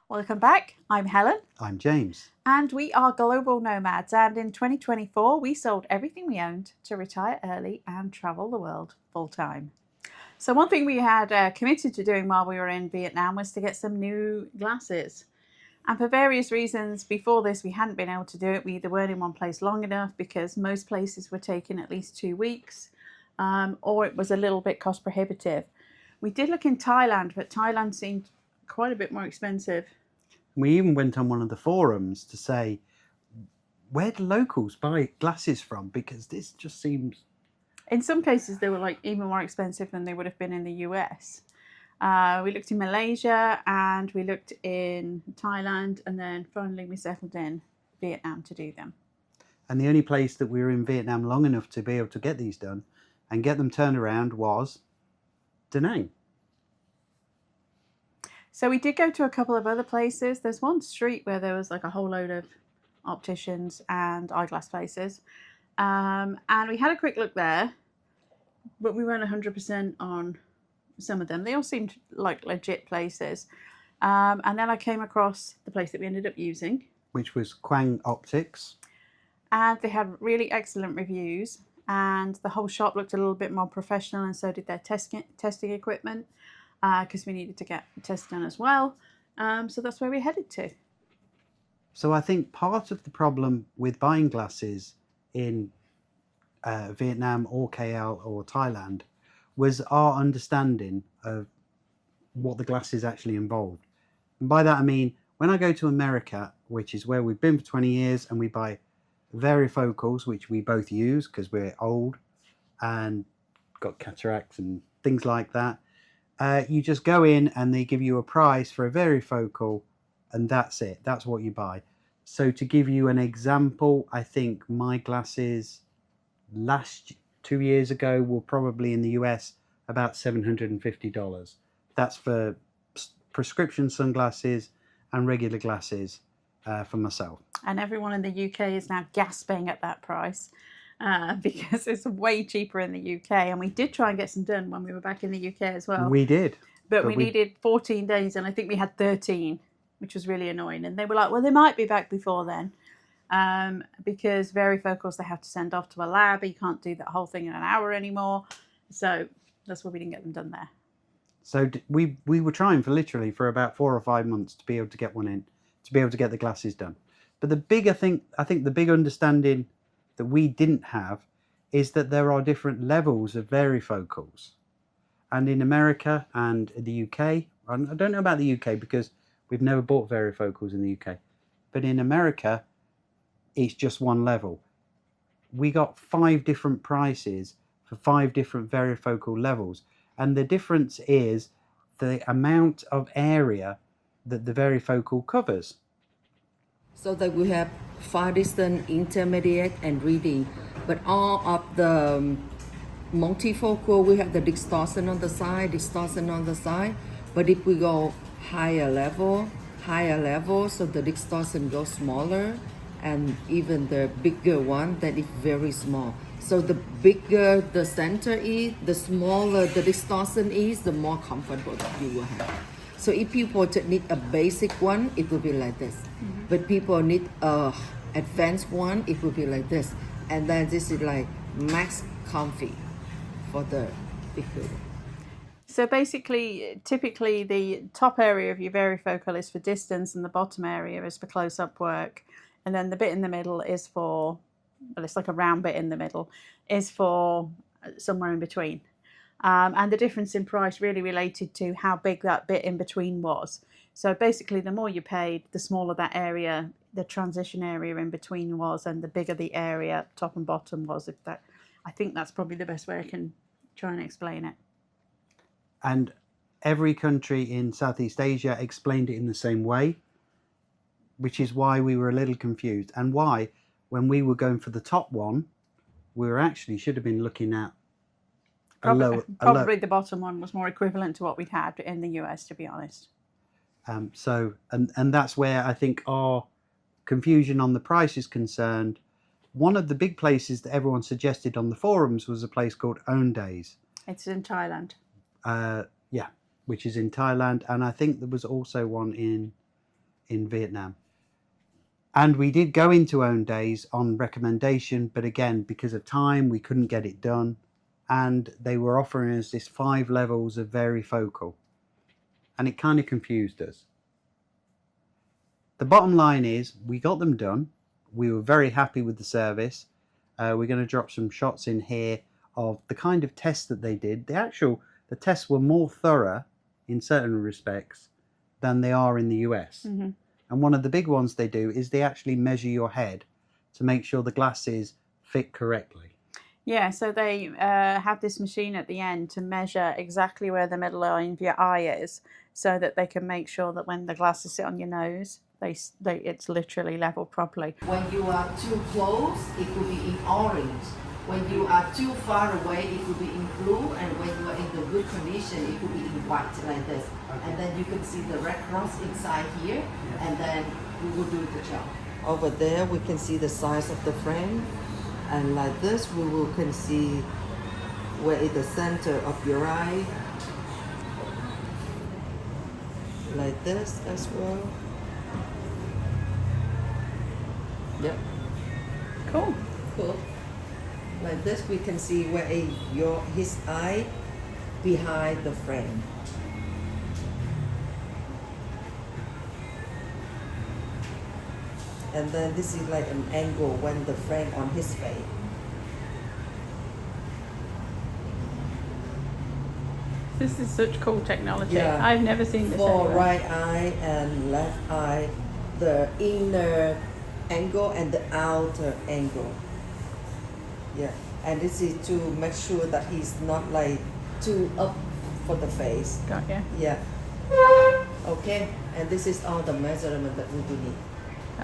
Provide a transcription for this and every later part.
Welcome back. I'm Helen. I'm James. And we are global nomads. And in 2024, we sold everything we owned to retire early and travel the world full time. So one thing we had committed to doing while we were in Vietnam was to get some new glasses. And for various reasons, before this, we hadn't been able to do it. We either weren't in one place long enough because most places were taking at least 2 weeks, or it was a little bit cost prohibitive. We did look in Thailand, but Thailand seemed quite a bit more expensive. We even went on one of the forums to say, where do locals buy glasses from? Because this just seems... In some cases, they were like even more expensive than they would have been in the US. We looked in Malaysia and we looked in Thailand, and then finally we settled in Vietnam to do them. And the only place that we were in Vietnam long enough to be able to get these done and get them turned around was Danang. So we did go to a couple of other places. There's one street where there was like a whole load of opticians and eyeglass places. And we had a quick look there, but we weren't 100% on some of them. They all seemed like legit places. And then I came across the place that we ended up using, which was Quang Optics. And they had really excellent reviews. And the whole shop looked a little bit more professional, and so did their testing equipment. Because we needed to get tests done as well. So that's where we headed to. So I think part of the problem with buying glasses in Vietnam or KL or Thailand was our understanding of what the glasses actually involved. And by that I mean, when I go to America, which is where we've been for 20 years, and we buy varifocals, which we both use because we're old and got cataracts and things like that. You just go in and they give you a price for a varifocal, and that's it. That's what you buy. So to give you an example, I think my glasses 2 years ago were probably in the US about $750. That's for prescription sunglasses and regular glasses for myself. And everyone in the UK is now gasping at that price. Because it's way cheaper in the UK, and we did try and get some done when we were back in the UK as well. We did. But we needed 14 days, and I think we had 13, which was really annoying. And they were like, well, they might be back before then, because varifocals they have to send off to a lab. You can't do that whole thing in an hour anymore. So that's why we didn't get them done there. So we were trying for about 4 or 5 months to be able to get one in, to be able to get the glasses done. But the bigger thing, I think the big understanding that we didn't have is that there are different levels of varifocals. And in America and the UK, I don't know about the UK because we've never bought varifocals in the UK, but in America, it's just one level. We got 5 different prices for 5 different varifocal levels. And the difference is the amount of area that the varifocal covers. So that we have far distance, intermediate, and reading. But all of the multifocal, we have the distortion on the side, distortion on the side. But if we go higher level, so the distortion goes smaller, and even the bigger one, that is very small. So the bigger the center is, the smaller the distortion is, the more comfortable that you will have. So if people need a basic one, it will be like this. Mm-hmm. But people need a advanced one, it will be like this. And then this is like max comfy for the bigger one. So basically, typically the top area of your varifocal is for distance, and the bottom area is for close-up work. And then the bit in the middle is for, well, it's like a round bit in the middle, is for somewhere in between. And the difference in price really related to how big that bit in between was. So basically, the more you paid, the smaller that area, the transition area in between was, and the bigger the area, top and bottom, was. I think that's probably the best way I can try and explain it. And every country in Southeast Asia explained it in the same way, which is why we were a little confused, and why, when we were going for the top one, we were actually should have been looking at Probably the bottom one was more equivalent to what we'd had in the US, to be honest. So that's where I think our confusion on the price is concerned. One of the big places that everyone suggested on the forums was a place called Owndays. It's in Thailand. Yeah, which is in Thailand, and I think there was also one in in Vietnam. And we did go into Owndays on recommendation, but again, because of time, we couldn't get it done. And they were offering us this 5 levels of varifocal. And it kind of confused us. The bottom line is, we got them done. We were very happy with the service. We're going to drop some shots in here of the kind of tests that they did. The tests were more thorough in certain respects than they are in the US. Mm-hmm. And one of the big ones they do is they actually measure your head to make sure the glasses fit correctly. Yeah, so they have this machine at the end to measure exactly where the middle line of your eye is, so that they can make sure that when the glasses sit on your nose, it's literally level properly. When you are too close, it could be in orange. When you are too far away, it could be in blue. And when you are in the good condition, it could be in white like this. Okay. And then you can see the red cross inside here, and then we will do the job. Over there, we can see the size of the frame. And like this, can see where is the center of your eye. Like this as well. Yep. Cool. Cool. Like this, we can see where his eye behind the frame. And then this is like an angle when the frame on his face. This is such cool technology. Yeah. I've never seen this For anywhere. right eye and left eye, the inner angle and the outer angle. Yeah, and this is to make sure that he's not like too up for the face. Got you. Yeah. Okay, and this is all the measurement that we do need.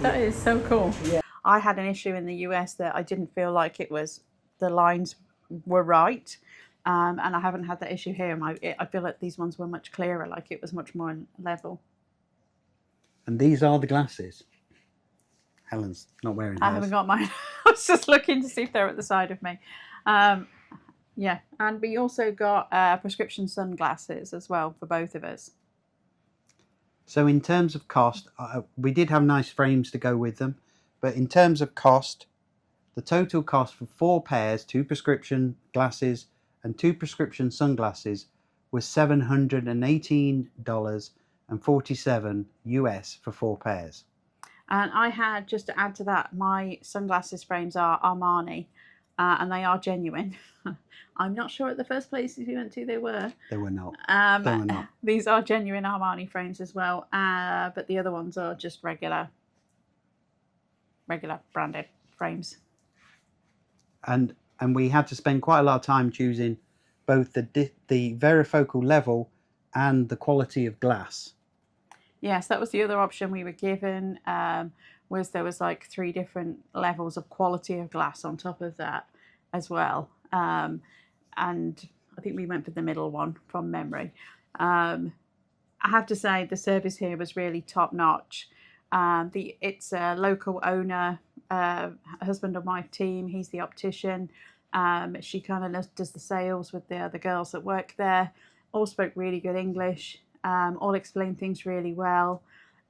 That is so cool. Yeah. I had an issue in the US that I didn't feel like the lines were right. And I haven't had that issue here. I feel like these ones were much clearer, like it was much more level. And these are the glasses. Helen's not wearing hers. I haven't got mine. I was just looking to see if they're at the side of me. Yeah, and we also got prescription sunglasses as well for both of us. So in terms of cost, we did have nice frames to go with them. But in terms of cost, the total cost for 4 pairs, 2 prescription glasses and 2 prescription sunglasses, was $718.47 US for 4 pairs. And I had, just to add to that, my sunglasses frames are Armani, and they are genuine. I'm not sure at the first places we went to they were. They were not. They were not. These are genuine Armani frames as well, but the other ones are just regular branded frames. And we had to spend quite a lot of time choosing both the varifocal level and the quality of glass. Yes, that was the other option we were given, was there was like 3 different levels of quality of glass on top of that as well. And I think we went for the middle one from memory. I have to say the service here was really top notch. It's a local owner, husband of my team, he's the optician. She kind of does the sales with the other girls that work there. All spoke really good English. All explained things really well.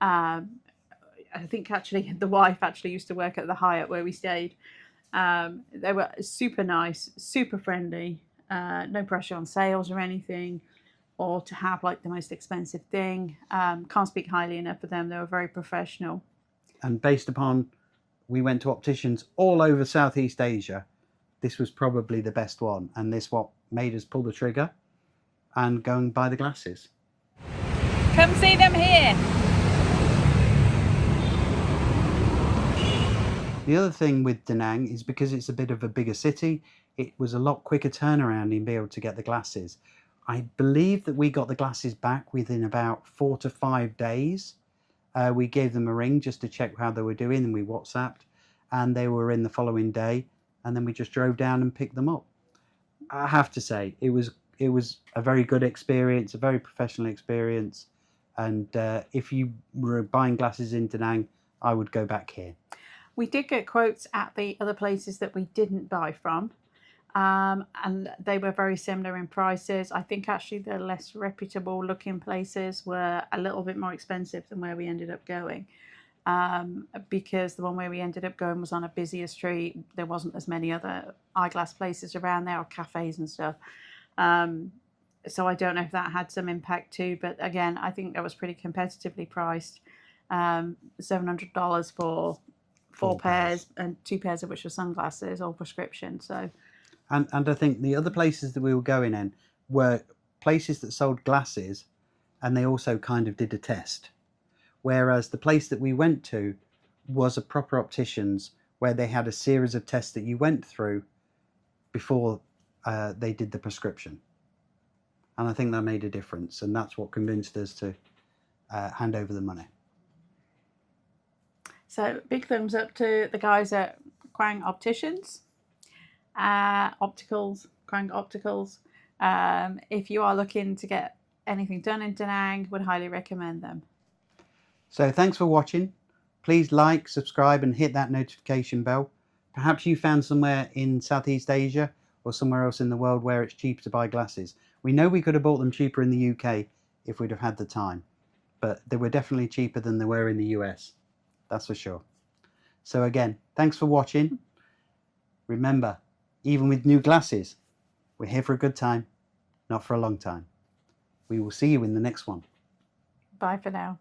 I think actually the wife actually used to work at the Hyatt where we stayed. They were super nice, super friendly, no pressure on sales or anything, or to have like the most expensive thing. Can't speak highly enough of them. They were very professional. And based upon, we went to opticians all over Southeast Asia, this was probably the best one. And this what made us pull the trigger and go and buy the glasses. Come see them here. The other thing with Danang is because it's a bit of a bigger city, it was a lot quicker turnaround in being able to get the glasses. I believe that we got the glasses back within about 4 to 5 days. We gave them a ring just to check how they were doing, and we WhatsApped, and they were in the following day, and then we just drove down and picked them up. I have to say, it was a very good experience, a very professional experience, and if you were buying glasses in Danang, I would go back here. We did get quotes at the other places that we didn't buy from. And they were very similar in prices. I think actually the less reputable looking places were a little bit more expensive than where we ended up going, because the one where we ended up going was on a busier street. There wasn't as many other eyeglass places around there, or cafes and stuff. So I don't know if that had some impact too, but again, I think that was pretty competitively priced. $700 for four pairs, and 2 pairs of which were sunglasses, all prescription. So, and I think the other places that we were going in were places that sold glasses, and they also kind of did a test. Whereas the place that we went to was a proper opticians, where they had a series of tests that you went through before they did the prescription. And I think that made a difference, and that's what convinced us to hand over the money. So big thumbs up to the guys at Quang Opticians, Opticals, Quang Opticals. If you are looking to get anything done in Danang, would highly recommend them. So thanks for watching. Please like, subscribe and hit that notification bell. Perhaps you found somewhere in Southeast Asia or somewhere else in the world where it's cheaper to buy glasses. We know we could have bought them cheaper in the UK if we'd have had the time, but they were definitely cheaper than they were in the US. That's for sure. So again, thanks for watching. Remember, even with new glasses, we're here for a good time, not for a long time. We will see you in the next one. Bye for now.